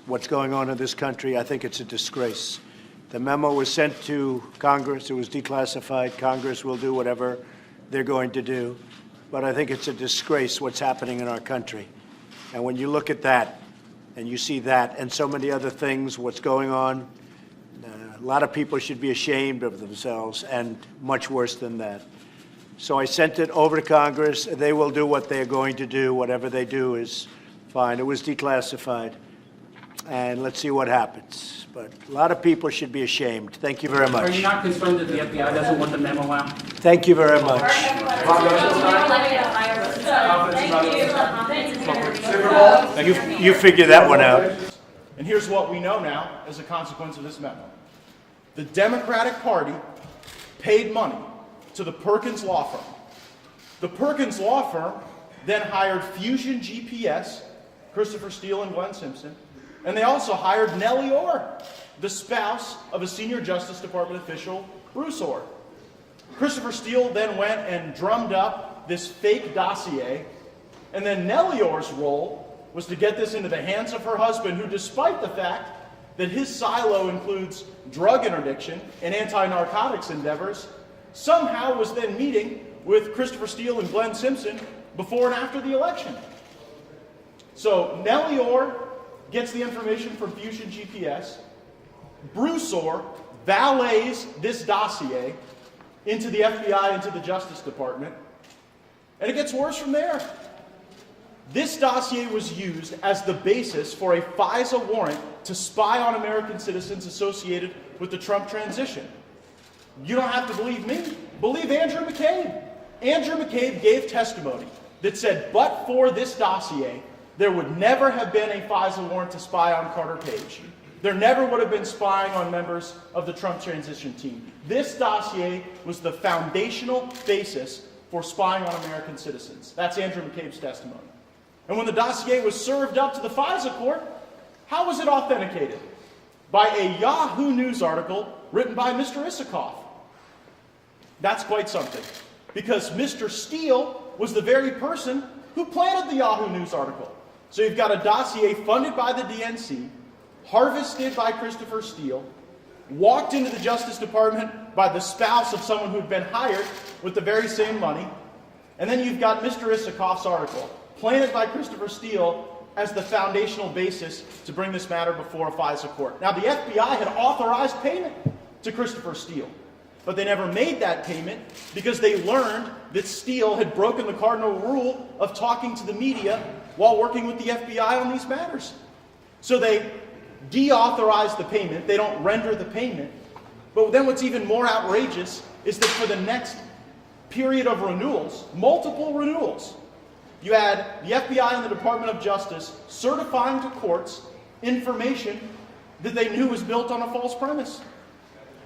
What's going on in this country, I think it's a disgrace. The memo was sent to Congress. It was declassified. Congress will do whatever they're going to do. But I think it's a disgrace what's happening in our country. And when you look at that, and you see that, and so many other things, what's going on, a lot of people should be ashamed of themselves, and much worse than that. So I sent it over to Congress. They will do what they're going to do. Whatever they do is fine. It was declassified. And let's see what happens. But a lot of people should be ashamed. Thank you very much. Are you not concerned that the FBI doesn't want the memo out? Thank you very much. You figure that one out. And here's what we know now as a consequence of this memo. The Democratic Party paid money to the Perkins law firm. The Perkins law firm then hired Fusion GPS, Christopher Steele and Glenn Simpson, and they also hired Nellie Orr, the spouse of a senior Justice Department official, Bruce Orr. Christopher Steele then went and drummed up this fake dossier, and then Nellie Orr's role was to get this into the hands of her husband, who, despite the fact that his silo includes drug interdiction and anti-narcotics endeavors, somehow was then meeting with Christopher Steele and Glenn Simpson before and after the election. So Nellie Orr gets the information from Fusion GPS. Bruce Orr valets this dossier into the FBI, into the Justice Department, and it gets worse from there. This dossier was used as the basis for a FISA warrant to spy on American citizens associated with the Trump transition. You don't have to believe me. Believe Andrew McCabe. Andrew McCabe gave testimony that said, but for this dossier, there would never have been a FISA warrant to spy on Carter Page. There never would have been spying on members of the Trump transition team. This dossier was the foundational basis for spying on American citizens. That's Andrew McCabe's testimony. And when the dossier was served up to the FISA court, how was it authenticated? By a Yahoo News article written by Mr. Isikoff. That's quite something, because Mr. Steele was the very person who planted the Yahoo News article. So you've got a dossier funded by the DNC, harvested by Christopher Steele, walked into the Justice Department by the spouse of someone who'd been hired with the very same money, and then you've got Mr. Isikoff's article, planted by Christopher Steele as the foundational basis to bring this matter before a FISA court. Now, the FBI had authorized payment to Christopher Steele, but they never made that payment because they learned that Steele had broken the cardinal rule of talking to the media while working with the FBI on these matters. So they deauthorize the payment. They don't render the payment. But then what's even more outrageous is that for the next period of renewals, multiple renewals, you had the FBI and the Department of Justice certifying to courts information that they knew was built on a false premise,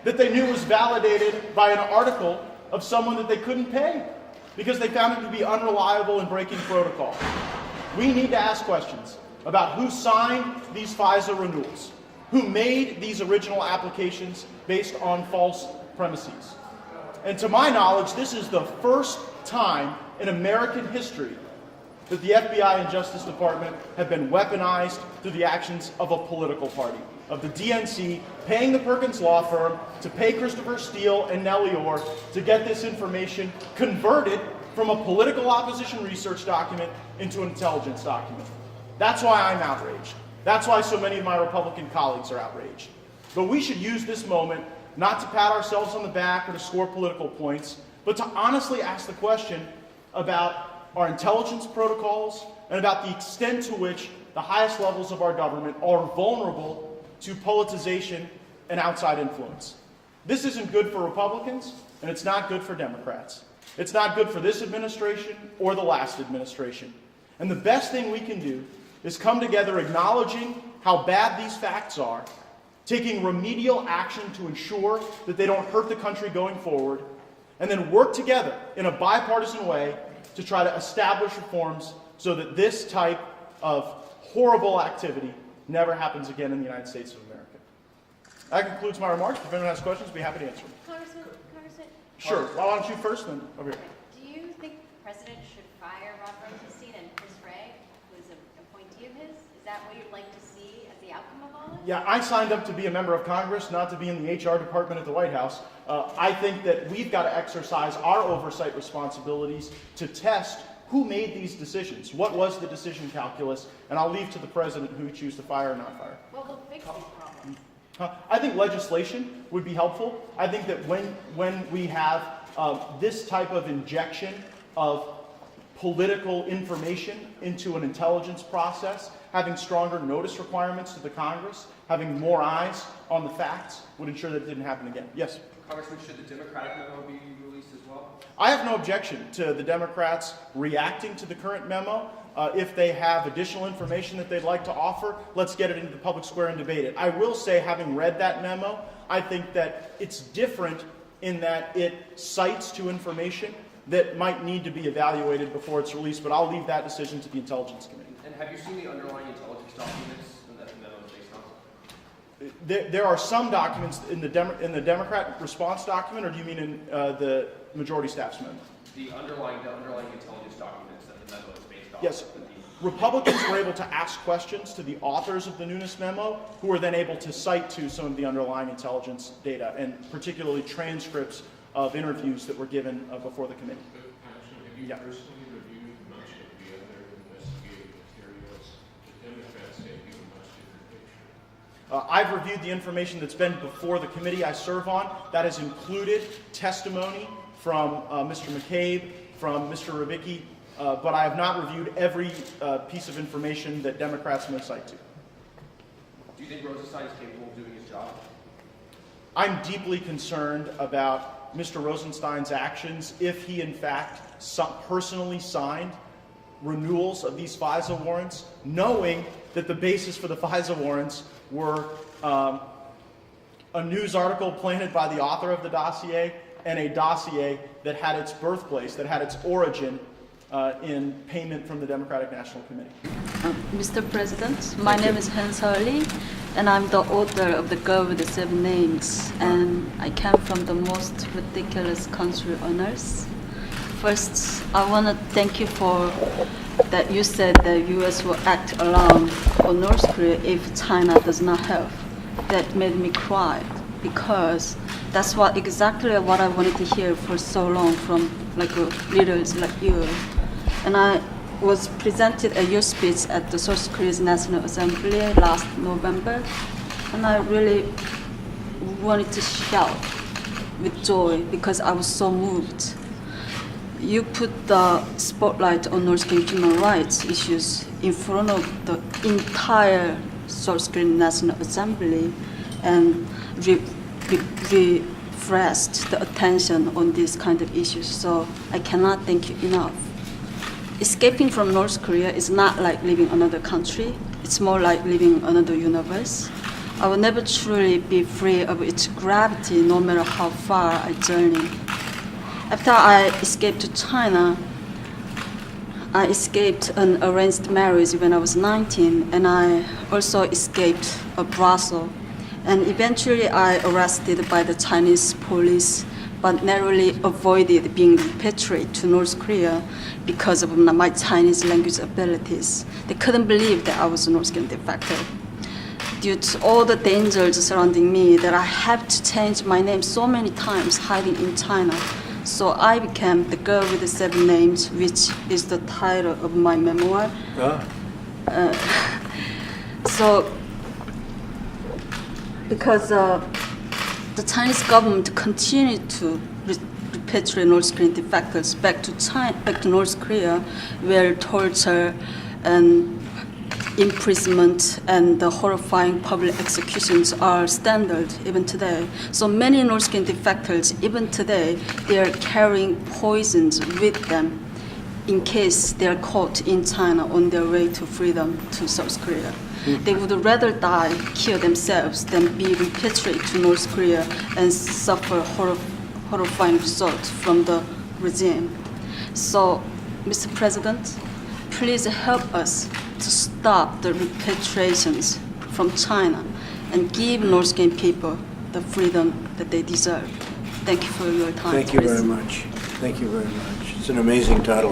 that they knew was validated by an article of someone that they couldn't pay because they found it to be unreliable and breaking protocol. We need to ask questions about who signed these FISA renewals, who made these original applications based on false premises. And to my knowledge, this is the first time in American history that the FBI and Justice Department have been weaponized through the actions of a political party, of the DNC paying the Perkins law firm to pay Christopher Steele and Nellie Orr to get this information converted from a political opposition research document into an intelligence document. That's why I'm outraged. That's why so many of my Republican colleagues are outraged. But we should use this moment not to pat ourselves on the back or to score political points, but to honestly ask the question about our intelligence protocols and about the extent to which the highest levels of our government are vulnerable to politicization and outside influence. This isn't good for Republicans, and it's not good for Democrats. It's not good for this administration or the last administration. And the best thing we can do is come together acknowledging how bad these facts are, taking remedial action to ensure that they don't hurt the country going forward, and then work together in a bipartisan way to try to establish reforms so that this type of horrible activity never happens again in the United States of America. That concludes my remarks. If anyone has questions, I'll be happy to answer them. Congressman? Sure. Well, why don't you first, then over here. Do you think the president should fire Rob Rosenstein and Chris Wray, who is an appointee of his? Is that what you'd like to see as Yeah, I signed up to be a member of Congress, not to be in the HR department at the White House. I think that we've got to exercise our oversight responsibilities to test who made these decisions, what was the decision calculus, and I'll leave to the president who choose to fire or not fire. Well, we'll fix these problems. I think legislation would be helpful. I think that when we have this type of injection of political information into an intelligence process, having stronger notice requirements to the Congress, having more eyes on the facts would ensure that it didn't happen again. Yes? Congressman, should the Democratic memo be released as well? I have no objection to the Democrats reacting to the current memo. If they have additional information that they'd like to offer, let's get it into the public square and debate it. I will say, having read that memo, I think that it's different in that it cites to information that might need to be evaluated before it's released, but I'll leave that decision to the Intelligence Committee. And have you seen the underlying intelligence documents that the memo is based on? There are some documents in the Democrat response document, or do you mean in the majority staff's memo? The underlying intelligence documents that the memo is based on. Yes. Republicans were able to ask questions to the authors of the Nunes Memo, who were then able to cite to some of the underlying intelligence data, and particularly transcripts of interviews that were given before the committee. Actually, have you Yeah. personally reviewed much of the other investigative materials? The Democrats say you a much different picture. I've reviewed the information that's been before the committee I serve on. That has included testimony from Mr. McCabe, from Mr. Rivicki, but I have not reviewed every piece of information that Democrats may cite to. Do you think Rosenstein is capable of doing his job? I'm deeply concerned about Mr. Rosenstein's actions if he, in fact, personally signed renewals of these FISA warrants, knowing that the basis for the FISA warrants were a news article planted by the author of the dossier and a dossier that had its birthplace, that had its origin in payment from the Democratic National Committee. Mr. President, my name is Han Seoli, and I'm the author of The Girl with the Seven Names, and I came from the most ridiculous country on earth. First, I want to thank you for that you said the U.S. will act alone on North Korea if China does not help. That made me cry, because that's exactly what I wanted to hear for so long from leaders like you. And I was presented at your speech at the South Korea's National Assembly last November, and I really wanted to shout with joy because I was so moved. You put the spotlight on North Korean human rights issues in front of the entire South Korean National Assembly and refreshed the attention on these kind of issues. So I cannot thank you enough. Escaping from North Korea is not like leaving another country. It's more like leaving another universe. I will never truly be free of its gravity, no matter how far I journey. After I escaped to China, I escaped an arranged marriage when I was 19, and I also escaped a brothel. And eventually I arrested by the Chinese police, but narrowly avoided being repatriated to North Korea because of my Chinese language abilities. They couldn't believe that I was a North Korean defector. Due to all the dangers surrounding me, that I have to change my name so many times hiding in China. So I became The Girl with the Seven Names, which is the title of my memoir. Because the Chinese government continued to repatriate North Korean defectors back to North Korea, where torture and imprisonment and the horrifying public executions are standard even today. So many North Korean defectors, even today, they are carrying poisons with them in case they are caught in China on their way to freedom to South Korea. They would rather die, kill themselves, than be repatriated to North Korea and suffer horrifying results from the regime. So, Mr. President, please help us to stop the repatriations from China and give North Korean people the freedom that they deserve. Thank you for your time. Thank you very much. Thank you very much. It's an amazing title.